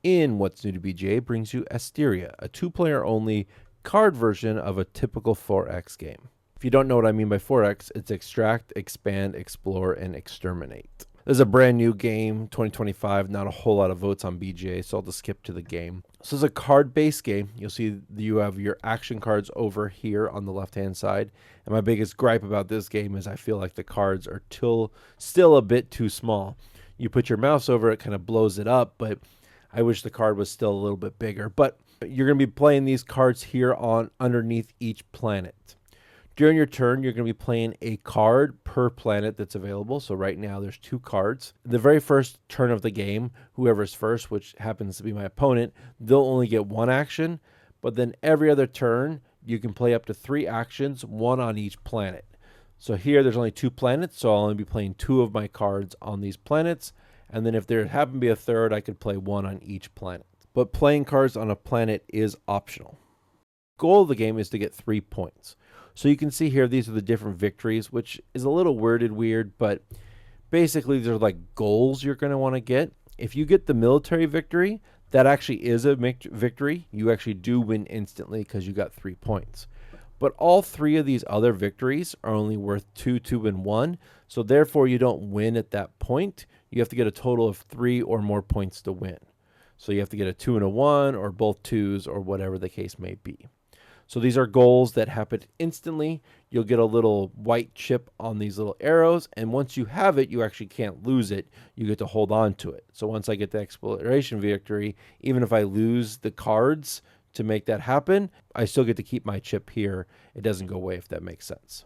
in What's New to BGA brings you Asteria, a 2-player only card version of a typical 4X game. If you don't know what I mean by 4X, it's extract, expand, explore, and exterminate. This is a brand new game, 2025, not a whole lot of votes on BGA, so I'll just skip to the game. So it's a card-based game. You'll see you have your action cards over here on the left-hand side. And my biggest gripe about this game is I feel like the cards are still a bit too small. You put your mouse over it, kind of blows it up, but I wish the card was still a little bit bigger. But you're going to be playing these cards here on underneath each planet. During your turn, you're going to be playing a card per planet that's available. So right now there's 2 cards. The very first turn of the game, whoever's first, which happens to be my opponent, they'll only get 1 action. But then every other turn, you can play up to 3 actions, 1 on each planet. So here there's only 2 planets, so I'll only be playing 2 of my cards on these planets. And then if there happen to be a third, I could play 1 on each planet. But playing cards on a planet is optional. The goal of the game is to get 3 points. So you can see here, these are the different victories, which is a little worded weird, but basically they're like goals you're going to want to get. If you get the military victory, that actually is a victory. You actually do win instantly because you got 3 points. But all 3 of these other victories are only worth 2, 2, and 1. So therefore you don't win at that point. You have to get a total of 3 or more points to win. So you have to get a 2 and a 1 or both 2s or whatever the case may be. So these are goals that happen instantly. You'll get a little white chip on these little arrows. And once you have it, you actually can't lose it. You get to hold on to it. So once I get the exploration victory, even if I lose the cards to make that happen, I still get to keep my chip here. It doesn't go away, if that makes sense.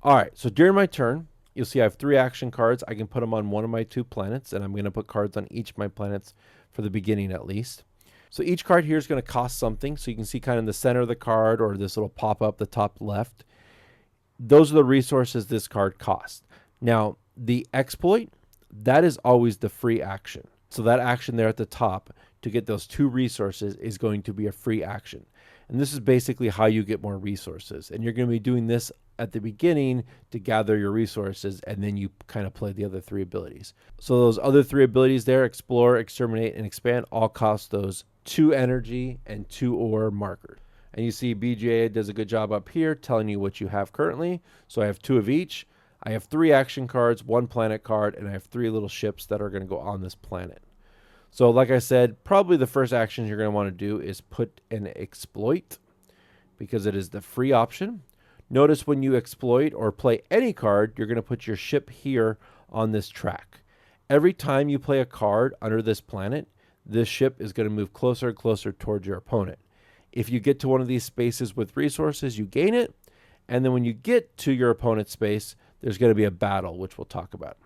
All right, so during my turn, you'll see I have 3 action cards. I can put them on one of my 2 planets, and I'm going to put cards on each of my planets for the beginning at least. So each card here is going to cost something. So you can see kind of in the center of the card or this little pop-up, the top left. Those are the resources this card costs. Now, the exploit, that is always the free action. So that action there at the top to get those 2 resources is going to be a free action. And this is basically how you get more resources. And you're going to be doing this at the beginning to gather your resources, and then you kind of play the other 3 abilities. So those other 3 abilities there, explore, exterminate, and expand, all cost those 2 energy and 2 ore markers. And you see BGA does a good job up here telling you what you have currently. So I have 2 of each. I have 3 action cards, 1 planet card, and I have 3 little ships that are going to go on this planet. So like I said, probably the first action you're going to want to do is put an exploit because it is the free option. Notice when you exploit or play any card, you're going to put your ship here on this track. Every time you play a card under this planet, this ship is going to move closer and closer towards your opponent. If you get to one of these spaces with resources, you gain it. And then when you get to your opponent's space, there's going to be a battle, which we'll talk about.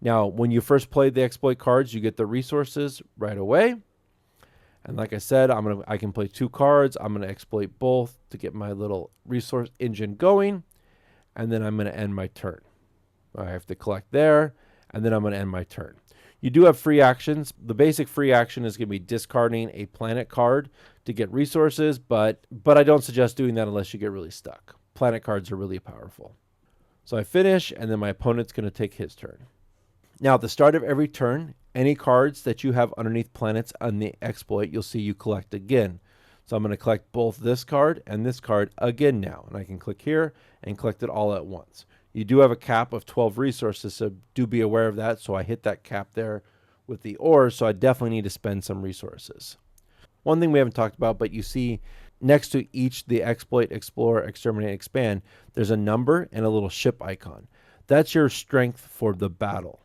Now, when you first play the exploit cards, you get the resources right away. And like I said, I can play 2 cards. I'm going to exploit both to get my little resource engine going. And then I'm going to end my turn. I have to collect there, and then I'm going to end my turn. You do have free actions. The basic free action is going to be discarding a planet card to get resources, but I don't suggest doing that unless you get really stuck. Planet cards are really powerful. So I finish, and then my opponent's going to take his turn. Now, at the start of every turn, any cards that you have underneath planets on the exploit, you'll see you collect again. So I'm going to collect both this card and this card again now. And I can click here and collect it all at once. You do have a cap of 12 resources, so do be aware of that. So I hit that cap there with the ores, so I definitely need to spend some resources. One thing we haven't talked about, but you see next to each, the exploit, explore, exterminate, expand, there's a number and a little ship icon. That's your strength for the battle.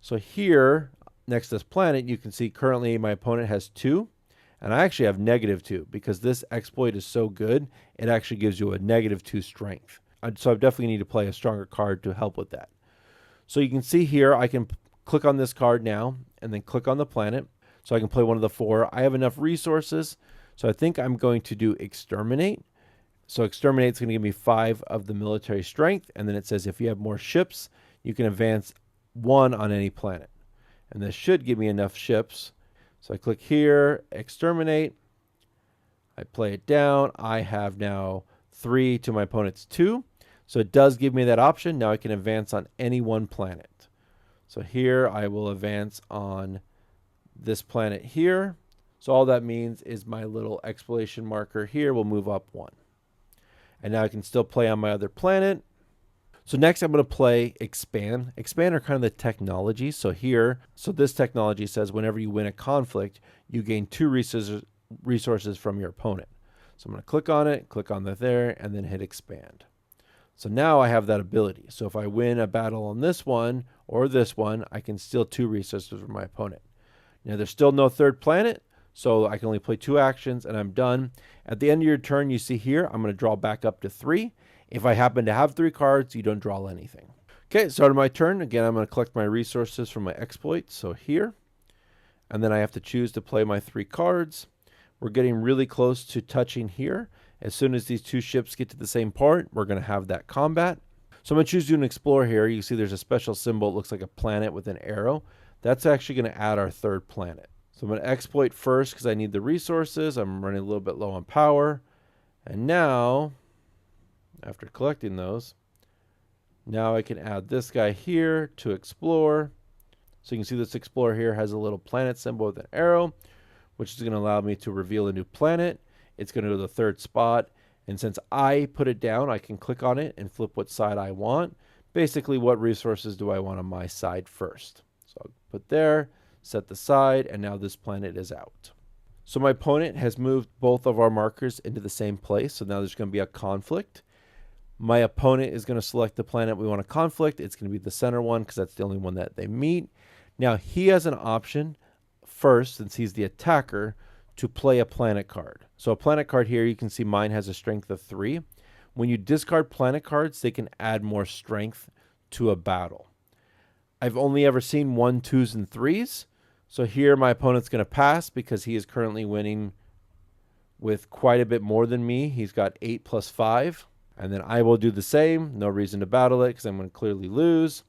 So here, next to this planet, you can see currently my opponent has 2, and I actually have -2 because this exploit is so good, it actually gives you a -2 strength. So I definitely need to play a stronger card to help with that. So you can see here, I can click on this card now and then click on the planet. So I can play one of the 4. I have enough resources. So I think I'm going to do exterminate. So exterminate is going to give me 5 of the military strength. And then it says if you have more ships, you can advance 1 on any planet. And this should give me enough ships. So I click here, exterminate. I play it down. I have now 3 to my opponent's 2. So it does give me that option. Now I can advance on any one planet. So here I will advance on this planet here. So all that means is my little exploration marker here will move up 1. And now I can still play on my other planet. So next I'm going to play expand. Expand are kind of the technology. So this technology says whenever you win a conflict, you gain 2 resources from your opponent. So I'm going to click on it, click on that there, and then hit expand. So now I have that ability. So if I win a battle on this one or this one, I can steal 2 resources from my opponent. Now there's still no third planet, so I can only play 2 actions and I'm done. At the end of your turn, you see here, I'm going to draw back up to 3. If I happen to have 3 cards, you don't draw anything. Okay, start of my turn. Again, I'm going to collect my resources from my exploit. So here, and then I have to choose to play my 3 cards. We're getting really close to touching here. As soon as these 2 ships get to the same part, we're going to have that combat. So I'm going to choose to do an explore here. You can see there's a special symbol. It looks like a planet with an arrow. That's actually going to add our 3rd planet. So I'm going to exploit first because I need the resources. I'm running a little bit low on power. And now, after collecting those, now I can add this guy here to explore. So you can see this explorer here has a little planet symbol with an arrow, which is going to allow me to reveal a new planet. It's going to go to the 3rd spot. And since I put it down, I can click on it and flip what side I want. Basically, what resources do I want on my side first? So I'll put there, set the side, and now this planet is out. So my opponent has moved both of our markers into the same place. So now there's going to be a conflict. My opponent is going to select the planet we want to conflict. It's going to be the center one because that's the only one that they meet. Now he has an option first, since he's the attacker, to play a planet card. So a planet card here, you can see mine has a strength of 3. When you discard planet cards, they can add more strength to a battle. I've only ever seen 1, 2s, and 3s. So here my opponent's going to pass because he is currently winning with quite a bit more than me. He's got 8 plus 5. And then I will do the same. No reason to battle it because I'm going to clearly lose.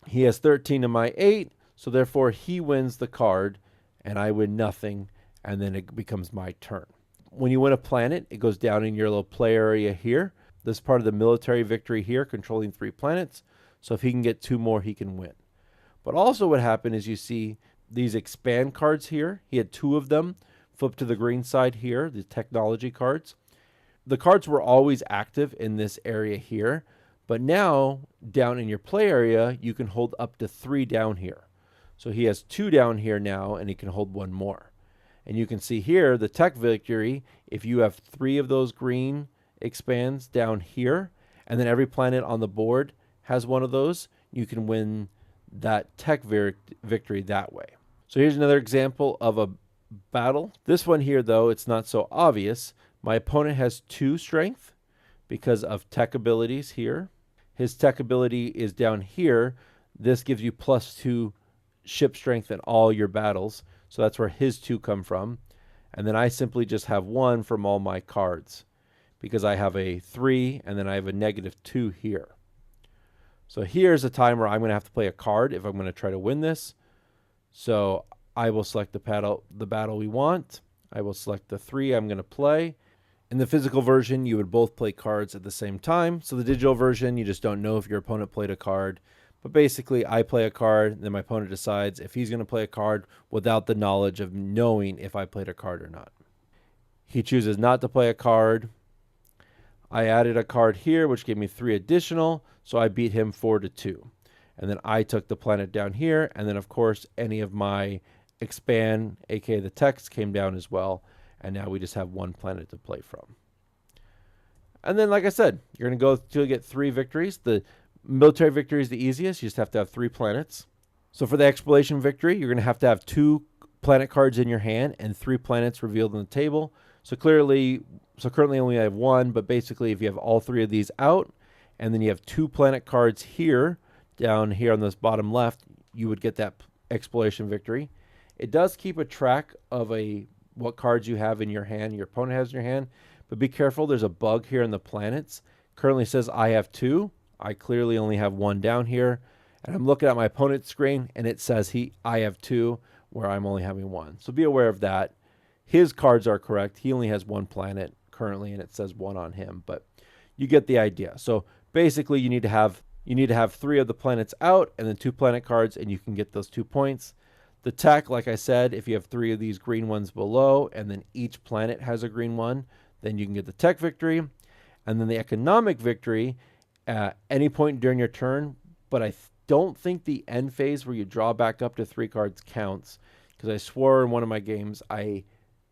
He has 13 to my 8. So therefore he wins the card and I win nothing. And then it becomes my turn. When you win a planet, it goes down in your little play area here. This is part of the military victory here, controlling 3 planets. So if he can get 2 more, he can win. But also what happened is you see these expand cards here. He had 2 of them. Flip to the green side here, the technology cards. The cards were always active in this area here. But now, down in your play area, you can hold up to 3 down here. So he has 2 down here now, and he can hold 1 more. And you can see here, the tech victory, if you have 3 of those green expands down here, and then every planet on the board has 1 of those, you can win that tech victory that way. So here's another example of a battle. This one here, though, it's not so obvious. My opponent has 2 strength because of tech abilities here. His tech ability is down here. This gives you +2 ship strength in all your battles. So that's where his 2 come from. And then I simply just have 1 from all my cards because I have a 3 and then I have a -2 here. So here's a time where I'm going to have to play a card if I'm going to try to win this. So I will select the battle we want. I will select the 3 I'm going to play. In the physical version, you would both play cards at the same time. So the digital version, you just don't know if your opponent played a card. But basically, I play a card, then my opponent decides if he's going to play a card without the knowledge of knowing if I played a card or not. He chooses not to play a card. I added a card here, which gave me 3 additional, so I beat him 4-2. And then I took the planet down here, and then, of course, any of my expand, aka the text, came down as well. And now we just have 1 planet to play from. And then, like I said, you're going to go to get 3 victories. The military victory is the easiest. You just have to have 3 planets. So for the exploration victory, you're going to have 2 planet cards in your hand and 3 planets revealed on the table. So currently only I have 1, but basically if you have all 3 of these out, and then you have 2 planet cards here, down here on this bottom left, you would get that exploration victory. It does keep a track of what cards you have in your hand, your opponent has in your hand. But be careful, there's a bug here in the planets. Currently says I have 2. I clearly only have 1 down here. And I'm looking at my opponent's screen, and it says I have 2, where I'm only having 1. So be aware of that. His cards are correct. He only has 1 planet currently, and it says 1 on him. But you get the idea. So basically, you need to have 3 of the planets out, and then 2 planet cards, and you can get those 2 points. The tech, like I said, if you have 3 of these green ones below and then each planet has a green one, then you can get the tech victory. And then the economic victory at any point during your turn, but I don't think the end phase where you draw back up to 3 cards counts, because I swore in one of my games I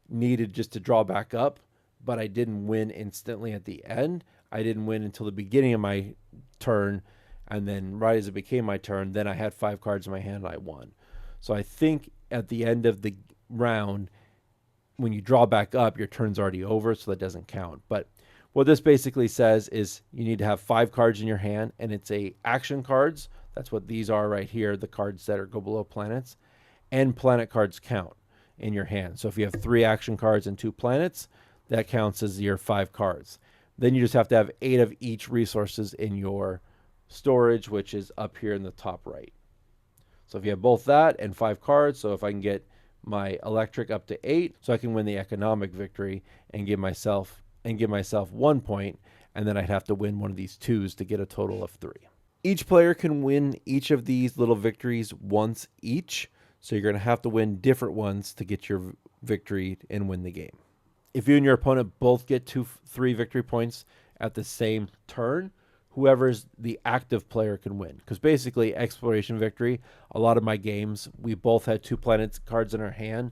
needed just to draw back up, but I didn't win instantly at the end. I didn't win until the beginning of my turn, and then right as it became my turn, then I had 5 cards in my hand and I won. So I think at the end of the round, when you draw back up, your turn's already over, so that doesn't count. But what this basically says is you need to have 5 cards in your hand, and it's a action cards. That's what these are right here, the cards that go below planets. And planet cards count in your hand. So if you have 3 action cards and 2 planets, that counts as your 5 cards. Then you just have to have 8 of each resources in your storage, which is up here in the top right. So if you have both that and 5 cards, so if I can get my electric up to 8, so I can win the economic victory and give myself 1 point, and then I'd have to win one of these 2s to get a total of 3. Each player can win each of these little victories once each, so you're going to have to win different ones to get your victory and win the game. If you and your opponent both get 3 victory points at the same turn, whoever's the active player can win. Because basically, exploration victory, a lot of my games, we both had 2 planets cards in our hand,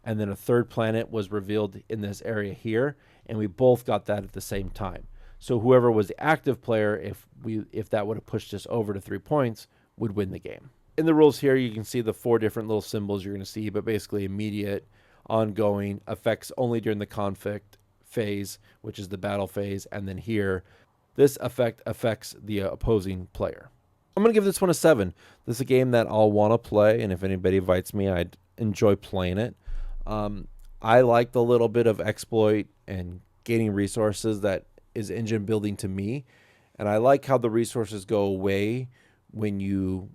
and then a 3rd planet was revealed in this area here, and we both got that at the same time. So whoever was the active player, if that would have pushed us over to 3 points, would win the game. In the rules here, you can see the 4 different little symbols you're going to see, but basically immediate, ongoing, effects only during the conflict phase, which is the battle phase, and then here, this effect affects the opposing player. I'm going to give this one a 7. This is a game that I'll want to play, and if anybody invites me, I'd enjoy playing it. I like the little bit of exploit and gaining resources that is engine building to me, and I like how the resources go away when you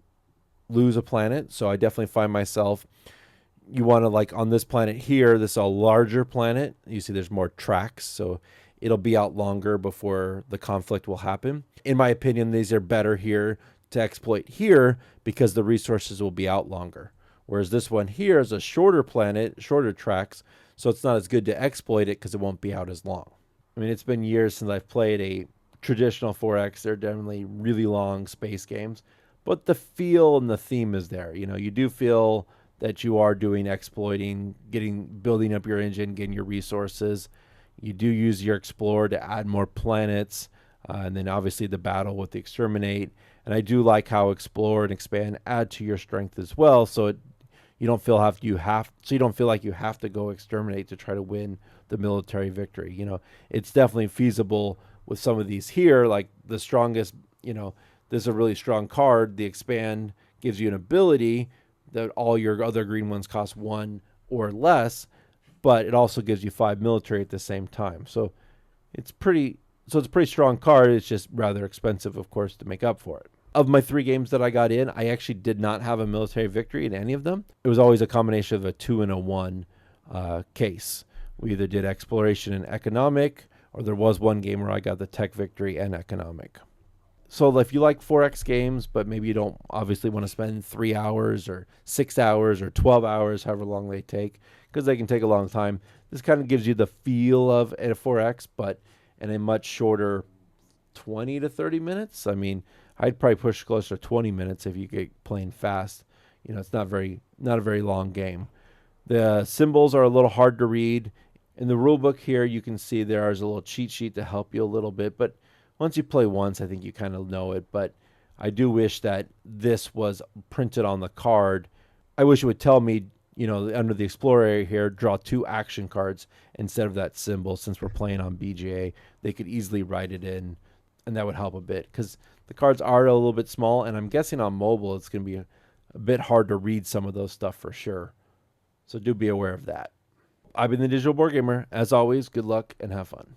lose a planet. So I definitely find myself, you want to, like on this planet here, this is a larger planet. You see there's more tracks, so it'll be out longer before the conflict will happen. In my opinion, these are better here to exploit here because the resources will be out longer. Whereas this one here is a shorter planet, shorter tracks, so it's not as good to exploit it because it won't be out as long. I mean, it's been years since I've played a traditional 4X. They're definitely really long space games, but the feel and the theme is there. You know, you do feel that you are doing exploiting, building up your engine, getting your resources. You do use your Explorer to add more planets, and then obviously the battle with the Exterminate. And I do like how Explore and Expand add to your strength as well, so you don't feel like you have to go Exterminate to try to win the military victory. You know, it's definitely feasible with some of these here, like the strongest. You know, this is a really strong card. The Expand gives you an ability that all your other green ones cost 1 or less, but it also gives you 5 military at the same time. So it's a pretty strong card. It's just rather expensive, of course, to make up for it. Of my 3 games that I got in, I actually did not have a military victory in any of them. It was always a combination of a 2 and a 1 case. We either did exploration and economic, or there was one game where I got the tech victory and economic. So if you like 4X games, but maybe you don't obviously want to spend 3 hours or 6 hours or 12 hours, however long they take, because they can take a long time, this kind of gives you the feel of a 4X, but in a much shorter 20 to 30 minutes. I mean, I'd probably push closer to 20 minutes if you get playing fast. You know, it's not a very long game. The symbols are a little hard to read. In the rule book here, you can see there is a little cheat sheet to help you a little bit, but once you play once, I think you kind of know it. But I do wish that this was printed on the card. I wish it would tell me, you know, under the Explorer area here, draw 2 action cards instead of that symbol. Since we're playing on BGA, they could easily write it in, and that would help a bit because the cards are a little bit small, and I'm guessing on mobile it's going to be a bit hard to read some of those stuff for sure. So do be aware of that. I've been the Digital Board Gamer. As always, good luck and have fun.